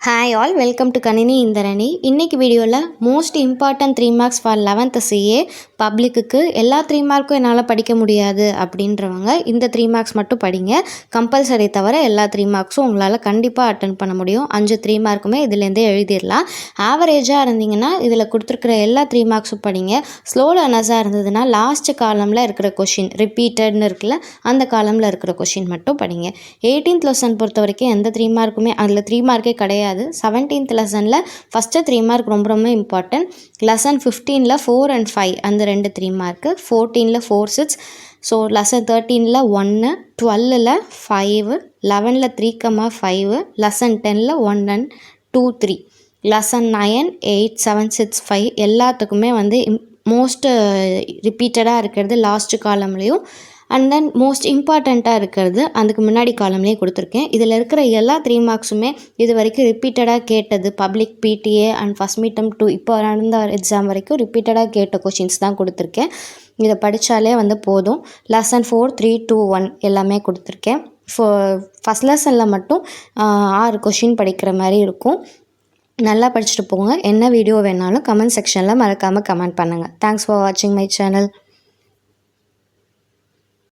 Hi all, welcome to Kanini Indarani. இன்னைக்கு வீடியோவில் most important 3 marks for 11th CA பப்ளிக்கு எல்லா 3 மார்க்கும் என்னால் படிக்க முடியாது அப்படின்றவங்க இந்த 3 மார்க்ஸ் மட்டும் படிங்க. கம்பல்சரி தவிர எல்லா 3 மார்க்ஸும் உங்களால் கண்டிப்பாக அட்டன் பண்ண முடியும். 5 3 மார்க்குமே இதுலேருந்தே எழுதிடலாம். ஆவரேஜாக இருந்தீங்கன்னா இதில் கொடுத்துருக்குற எல்லா 3 மார்க்ஸும் படிங்க. ஸ்லோ லேர்னர்ஸாக இருந்ததுன்னா லாஸ்ட் காலமில் இருக்கிற கொஷின் ரிப்பீட்டட்னு இருக்குல்ல, அந்த காலமில் இருக்கிற கொஷின் மட்டும் படிங்க. 18th லெசன் பொறுத்த வரைக்கும் எந்த 3 மார்க்குமே அதில் 3 மார்க்கே கிடையாது. 17th லெசனில் ஃபஸ்ட்டு 3 மார்க் ரொம்ப ரொம்ப இம்பார்ட்டன்ட். லெசன் 15ல் 4 and 5 அந்த 3 மார்க்கு, 14ல் 4 6, ஸோ லெசன் 13ல் 1, 12ல் 5, 11ல் 3,5, லெசன் 10ல் 1 and 2 3, லெசன் 9 8 7 6 5 எல்லாத்துக்குமே வந்து மோஸ்ட்டு ரிப்பீட்டடாக இருக்கிறது லாஸ்ட் காலம்லேயும் அண்ட் தென் மோஸ்ட் இம்பார்ட்டண்ட்டாக இருக்கிறது அதுக்கு முன்னாடி காலம்லேயே கொடுத்துருக்கேன். இதில் இருக்கிற எல்லா 3 மார்க்ஸுமே இது வரைக்கும் ரிப்பீட்டடாக கேட்டது public PTA and first midterm 2 இப்போ நடந்த எக்ஸாம் வரைக்கும் ரிப்பீட்டடாக கேட்ட கொஷின்ஸ் தான் கொடுத்துருக்கேன். இதை படித்தாலே வந்து போதும். லெசன் 4 3 2 1 எல்லாமே கொடுத்துருக்கேன். ஃபஸ்ட் லெசனில் மட்டும் 6 கொஷின் படிக்கிற மாதிரி இருக்கும். நல்லா படிச்சுட்டு போங்க. என்ன வீடியோ வேணாலும் கமெண்ட் செக்ஷனில் மறக்காமல் கமெண்ட் பண்ணுங்கள். தேங்க்ஸ் ஃபார் வாட்சிங் மை சேனல்.